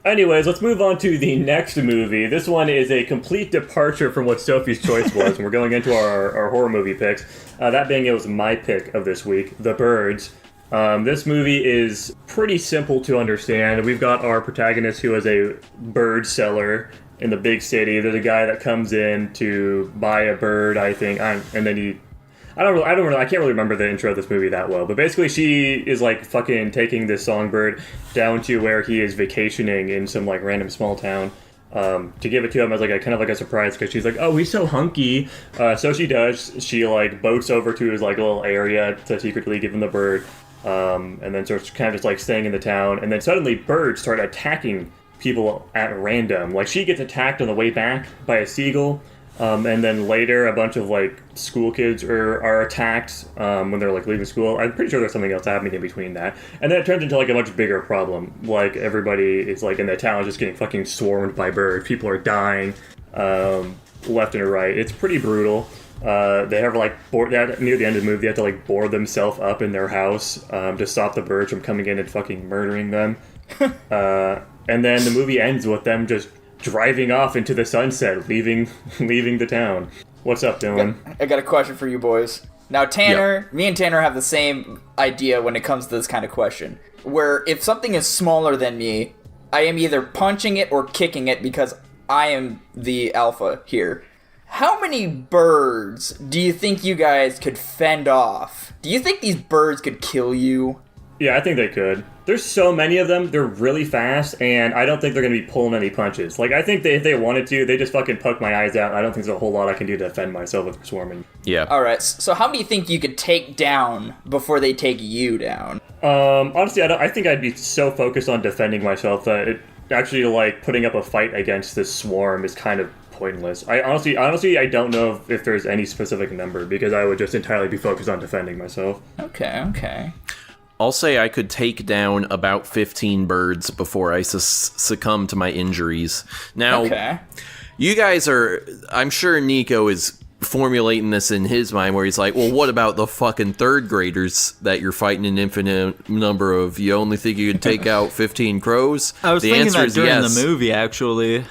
Anyways, let's move on to the next movie. This one is a complete departure from what Sophie's choice was, and we're going into our horror movie picks. That being, it was my pick of this week, The Birds. This movie is pretty simple to understand. We've got our protagonist who is a bird seller in the big city. There's a guy that comes in to buy a bird, I think, and then I can't really remember the intro of this movie that well, but basically she is like fucking taking this songbird down to where he is vacationing in some like random small town, to give it to him as like a kind of like a surprise, because she's like, oh, he's so hunky. So she does. She like boats over to his like little area to secretly give him the bird, and then sort of kind of just like staying in the town, and then suddenly birds start attacking people at random. Like she gets attacked on the way back by a seagull. And then later, a bunch of like school kids are attacked when they're like leaving school. I'm pretty sure there's something else happening in between that, and then it turns into like a much bigger problem. Like everybody is like in the town just getting fucking swarmed by birds. People are dying left and right. It's pretty brutal. They have like near the end of the movie, they have to like board themselves up in their house to stop the birds from coming in and fucking murdering them. And then the movie ends with them just driving off into the sunset, leaving the town. What's up, Dylan? I got a question for you boys. Now, Tanner, Me and Tanner have the same idea when it comes to this kind of question. Where if something is smaller than me, I am either punching it or kicking it because I am the alpha here. How many birds do you think you guys could fend off? Do you think these birds could kill you? Yeah, I think they could. There's so many of them, they're really fast, and I don't think they're going to be pulling any punches. Like, I think if they wanted to, they just fucking poke my eyes out. I don't think there's a whole lot I can do to defend myself with swarming. Yeah. Alright, so how many do you think you could take down before they take you down? Honestly, I think I'd be so focused on defending myself that it actually, like, putting up a fight against this swarm is kind of pointless. I honestly, I don't know if there's any specific number, because I would just entirely be focused on defending myself. Okay. I'll say I could take down about 15 birds before I succumb to my injuries. Now, You guys are... I'm sure Nico is formulating this in his mind, where he's like, well, what about the fucking third graders that you're fighting an infinite number of? You only think you could take out 15 crows? I was thinking that during the movie, actually.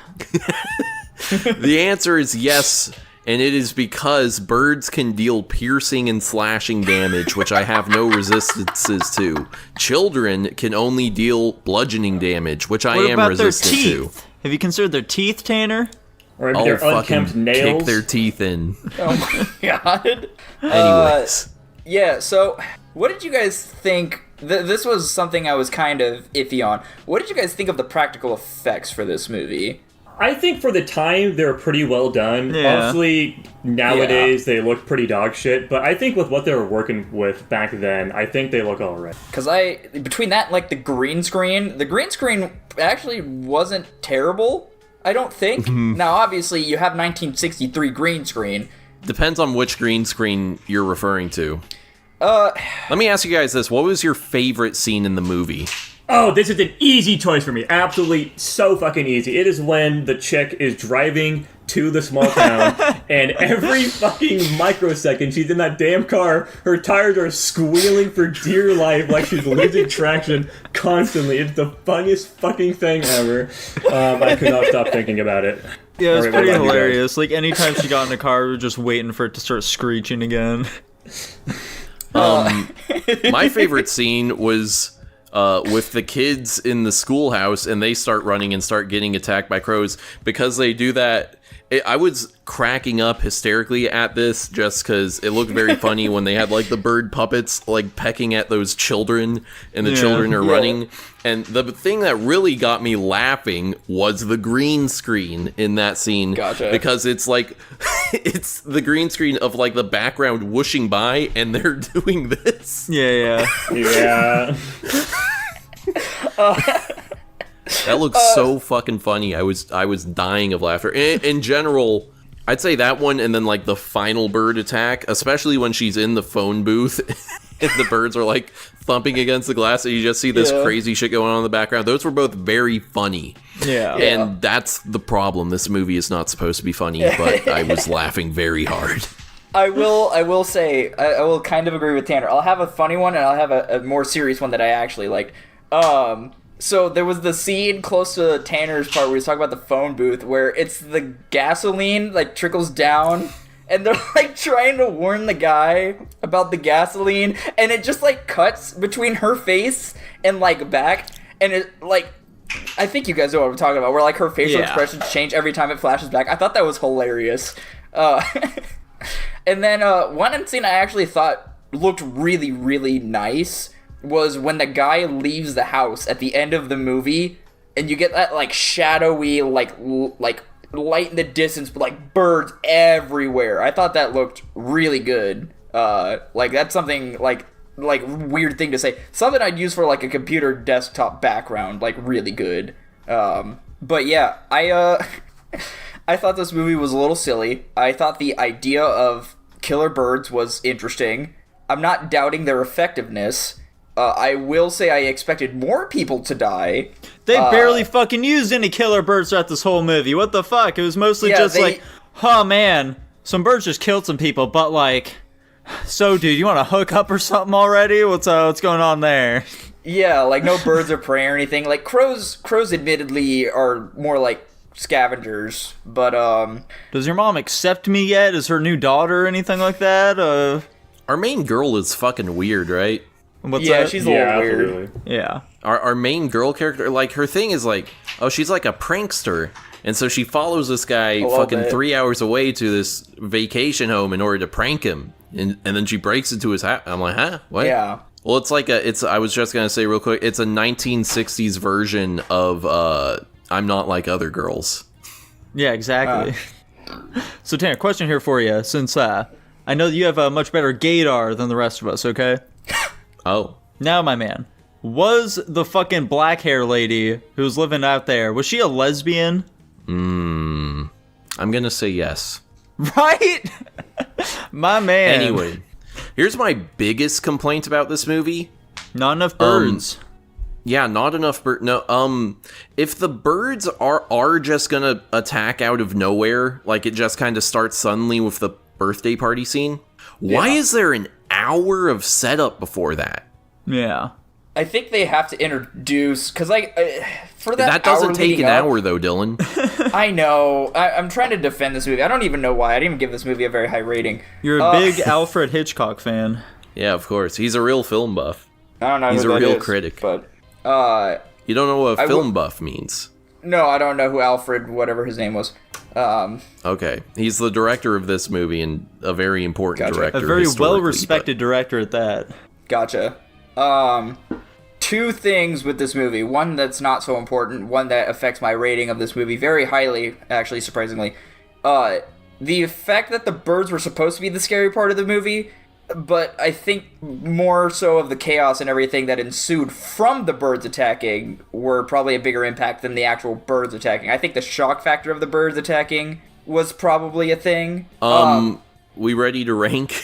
The answer is yes. And it is because birds can deal piercing and slashing damage, which I have no resistances to. Children can only deal bludgeoning damage, which I am resistant to. Have you considered their teeth, Tanner? Or maybe their unkempt nails? Kick their teeth in. Oh my god. Anyways. Yeah, so what did you guys think? This was something I was kind of iffy on. What did you guys think of the practical effects for this movie? I think for the time, they were pretty well done. Yeah. Obviously, nowadays, they look pretty dog shit. But I think with what they were working with back then, I think they look alright. Because between that and, like, the green screen actually wasn't terrible, I don't think. Now, obviously, you have 1963 green screen. Depends on which green screen you're referring to. Let me ask you guys this. What was your favorite scene in the movie? Oh, this is an easy choice for me. Absolutely so fucking easy. It is when the chick is driving to the small town, and every fucking microsecond she's in that damn car, her tires are squealing for dear life like she's losing traction constantly. It's the funniest fucking thing ever. I could not stop thinking about it. Yeah, it's pretty hilarious. Like, anytime she got in the car, we were just waiting for it to start screeching again. My favorite scene was... with the kids in the schoolhouse, and they start running and start getting attacked by crows. Because they do that, I was cracking up hysterically at this just because it looked very funny when they had like the bird puppets like pecking at those children, and the children are running. And the thing that really got me laughing was the green screen in that scene. Gotcha. Because it's like it's the green screen of like the background whooshing by, and they're doing this. Yeah. That looks so fucking funny. I was dying of laughter. In general, I'd say that one, and then like the final bird attack, especially when she's in the phone booth and the birds are like thumping against the glass, and you just see this crazy shit going on in the background. Those were both very funny. Yeah. And that's the problem. This movie is not supposed to be funny, but I was laughing very hard. I will say, I will kind of agree with Tanner. I'll have a funny one, and I'll have a more serious one that I actually liked. So there was the scene close to Tanner's part where he's talking about the phone booth where it's the gasoline like trickles down and they're like trying to warn the guy about the gasoline and it just like cuts between her face and like back and it like I think you guys know what I'm talking about where like her facial expressions change every time it flashes back. I thought that was hilarious. And then one scene I actually thought looked really, really nice was when the guy leaves the house at the end of the movie, and you get that like shadowy, like light in the distance, but like birds everywhere. I thought that looked really good. Like that's something like weird thing to say. Something I'd use for like a computer desktop background, like really good. But yeah, I thought this movie was a little silly. I thought the idea of killer birds was interesting. I'm not doubting their effectiveness. I will say I expected more people to die. They barely fucking used any killer birds throughout this whole movie. What the fuck? It was mostly like, oh man, some birds just killed some people, but like, so dude, you want to hook up or something already? What's going on there? Yeah, like no birds of prey or anything. Like crows admittedly are more like scavengers, but Does your mom accept me yet as her new daughter or anything like that? Our main girl is fucking weird, right? What's yeah, that? she's a little weird. Absolutely. Yeah. Our main girl character, like, her thing is like, oh, she's like a prankster. And so she follows this guy fucking bit. 3 hours away to this vacation home in order to prank him. And then she breaks into his house. I'm like, huh? What? Yeah. Well, it's like I was just going to say real quick, it's a 1960s version of I'm Not Like Other Girls. Yeah, exactly. So Tanner, question here for you, since I know that you have a much better gaydar than the rest of us, okay? Oh. Now, my man, was the fucking black hair lady who was living out there, was she a lesbian? I'm gonna say yes. Right? My man. Anyway, here's my biggest complaint about this movie. Not enough birds. Yeah, not enough no, if the birds are just gonna attack out of nowhere, like it just kind of starts suddenly with the birthday party scene, why is there an hour of setup before that? Yeah. I think they have to introduce because like for that doesn't hour take leading an up, hour though, Dylan. I know. I'm trying to defend this movie. I don't even know why. I didn't even give this movie a very high rating. You're a big Alfred Hitchcock fan. Yeah, of course. He's a real film buff. I don't know. He's who a that real is, critic. But You don't know what a film buff means. no, I don't know who Alfred, whatever his name was. Okay, he's the director of this movie and a very important Gotcha. director. A very historically, well-respected director at that. Gotcha. Two things with this movie. One that's not so important. One that affects my rating of this movie very highly, actually, surprisingly. The fact that the birds were supposed to be the scary part of the movie, but I think more so of the chaos and everything that ensued from the birds attacking were probably a bigger impact than the actual birds attacking. I think the shock factor of the birds attacking was probably a thing. We ready to rank?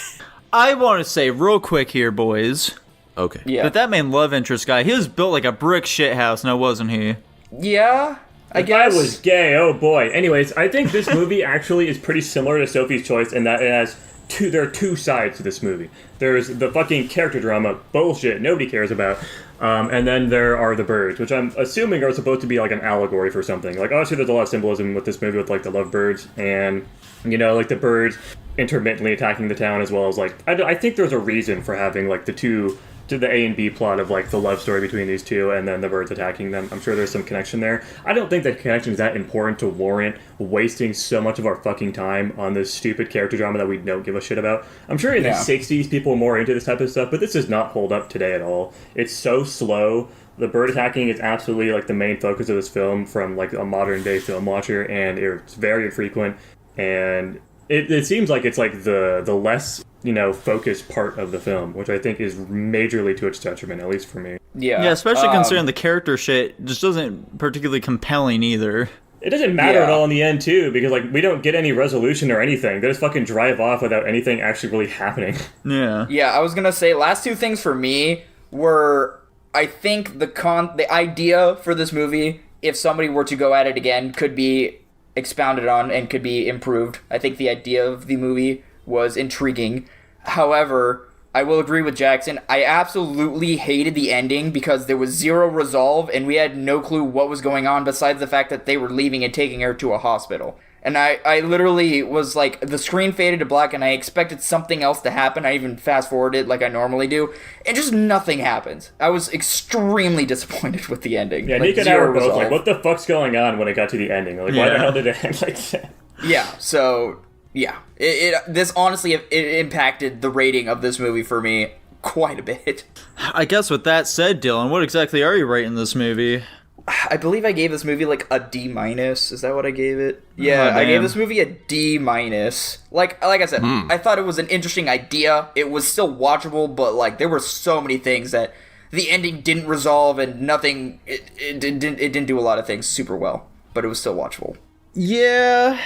I want to say real quick here, boys, Okay. Yeah. that main love interest guy, he was built like a brick shit house, now wasn't he? Yeah, I If guess. I was gay, oh boy. Anyways, I think this movie actually is pretty similar to Sophie's Choice in that it has there are two sides to this movie. There's the fucking character drama bullshit nobody cares about, and then there are the birds, which I'm assuming are supposed to be like an allegory for something. Like, obviously there's a lot of symbolism with this movie with like the lovebirds and, you know, like the birds intermittently attacking the town, as well as like, I think there's a reason for having like the two, to the A and B plot of like the love story between these two and then the birds attacking them. I'm sure there's some connection there. I don't think that connection is that important to warrant wasting so much of our fucking time on this stupid character drama that we don't give a shit about. I'm sure in the 60s people were more into this type of stuff, but this does not hold up today at all. It's so slow. The bird attacking is absolutely like the main focus of this film from like a modern day film watcher, and it's very infrequent, and it seems like it's like the less, you know, focused part of the film, which I think is majorly to its detriment, at least for me. Yeah. Yeah, especially considering the character shit just isn't particularly compelling either. It doesn't matter at all in the end, too, because like we don't get any resolution or anything. They just fucking drive off without anything actually really happening. Yeah. Yeah, I was gonna say last two things for me were, I think the idea for this movie, if somebody were to go at it again, could be expounded on and could be improved. I think the idea of the movie was intriguing. However, I will agree with Jackson. I absolutely hated the ending because there was zero resolve and we had no clue what was going on besides the fact that they were leaving and taking her to a hospital. And I literally was like, the screen faded to black and I expected something else to happen. I even fast forwarded like I normally do. And just nothing happens. I was extremely disappointed with the ending. Yeah, Nick and I were both like, what the fuck's going on when it got to the ending? Like, why the hell did it end like that? Yeah, so... Yeah, this honestly, it impacted the rating of this movie for me quite a bit. I guess with that said, Dylan, what exactly are you rating this movie? I believe I gave this movie like a D-. Is that what I gave it? Yeah, I gave this movie a D-. Like I said, I thought it was an interesting idea. It was still watchable, but like there were so many things that the ending didn't resolve and nothing. It didn't do a lot of things super well, but it was still watchable. Yeah.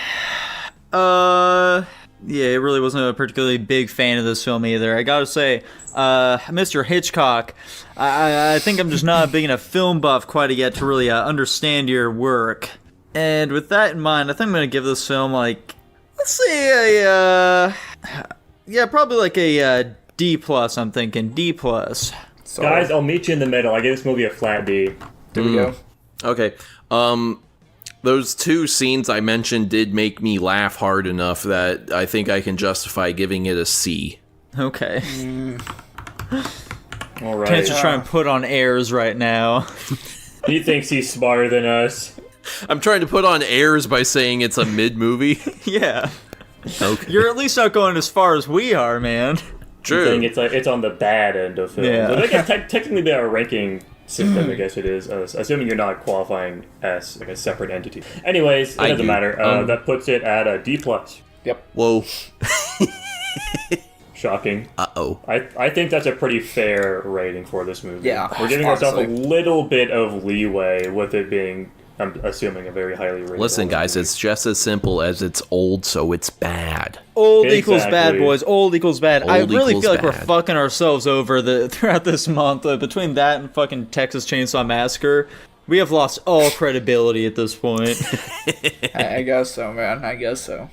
Yeah, I really wasn't a particularly big fan of this film either. I gotta say, Mr. Hitchcock, I think I'm just not a big enough film buff quite yet to really understand your work. And with that in mind, I think I'm gonna give this film like, let's say yeah, probably like a D+. I'm thinking D+. Guys, I'll meet you in the middle. I gave this movie a flat D. There we go. Okay. Those two scenes I mentioned did make me laugh hard enough that I think I can justify giving it a C. Okay. All right. Can't just try and put on airs right now. He thinks he's smarter than us. I'm trying to put on airs by saying it's a mid-movie. Yeah. Okay. You're at least not going as far as we are, man. True. It's on the bad end of films. Yeah. So I guess technically they are ranking system, I guess it is, assuming you're not qualifying as like a separate entity. Anyways, it doesn't matter. That puts it at a D+. Yep. Whoa. Shocking. Uh-oh. I think that's a pretty fair rating for this movie. Yeah, We're giving ourselves a honestly. little bit of leeway with it being, I'm assuming, a very highly rated. Listen, guys, it's just as simple as it's old, so it's bad. Old equals bad, Exactly. boys. Old equals bad. I Old really equals feel like we're bad. fucking ourselves over throughout this month. Between that and fucking Texas Chainsaw Massacre, we have lost all credibility at this point. I guess so, man. I guess so.